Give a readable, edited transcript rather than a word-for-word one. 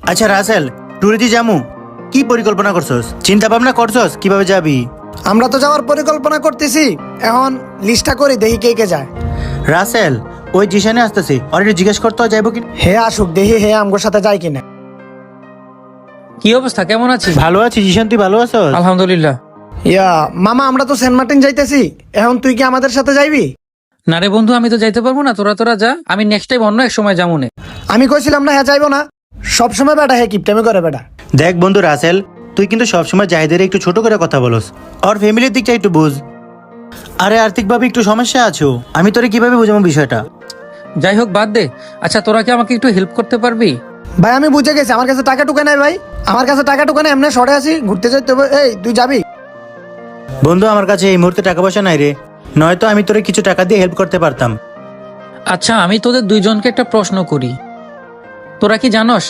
আচ্ছা রাসেল, ট্যুরে যামু, কি পরিকল্পনা করছস? চিন্তা ভাবনা করছস কিভাবে যাবি? আমরা তো যাওয়ার পরিকল্পনা করতেছি, এখন লিস্টটা করি দেখি কে কে যায়। রাসেল, ওই জিশানে আসতেছি, আর একটু জিজ্ঞেস করতে যাইব কি? হে আসুক দেখি হে আমগোর সাথে যায় কিনা। কি অবস্থা, কেমন আছিস? ভালো আছি জিশান, তুই ভালো আছস? আলহামদুলিল্লাহ। ইয়া মামা, আমরা তো সেন্ট মার্টিন যাইতেছি, এখন তুই কি আমাদের সাথে যাইবি? না রে বন্ধু, আমি তো যাইতে পারবো না, তোরা তোরা যা, আমি নেক্সট টাইম অন্য এক সময় যাবো নে। আমি কইছিলাম না হ্যাঁ যাইবো না, সবসময় বেটা হে কিপটেমি করে বেটা। দেখ বন্ধু রাসেল, তুই কিন্তু সবসময় জাহিদের একটু ছোট করে কথা বলস, আর ফ্যামিলির দিকটা একটু বুঝ। আরে আর্থিকভাবে একটু সমস্যা আছো, আমি তোরে কিভাবে বুঝাবো বিষয়টা? যাই হোক বাদ দে। আচ্ছা তোরা কি আমাকে একটু হেল্প করতে পারবি? ভাই আমি বুঝে গেছি, আমার কাছে টাকা টুকা নাই ভাই, আমার কাছে টাকা টুকা নাই, এমনি শর্টে আছি, ঘুরতে যাইতে হবে। এই তুই যাবি? বন্ধু আমার কাছে এই মুহূর্তে টাকা পয়সা নাই রে, নয়তো আমি তোরে কিছু টাকা দিয়ে হেল্প করতে পারতাম। আচ্ছা আমি তোদের দুইজনকে একটা প্রশ্ন করি, তোরা কি জানোস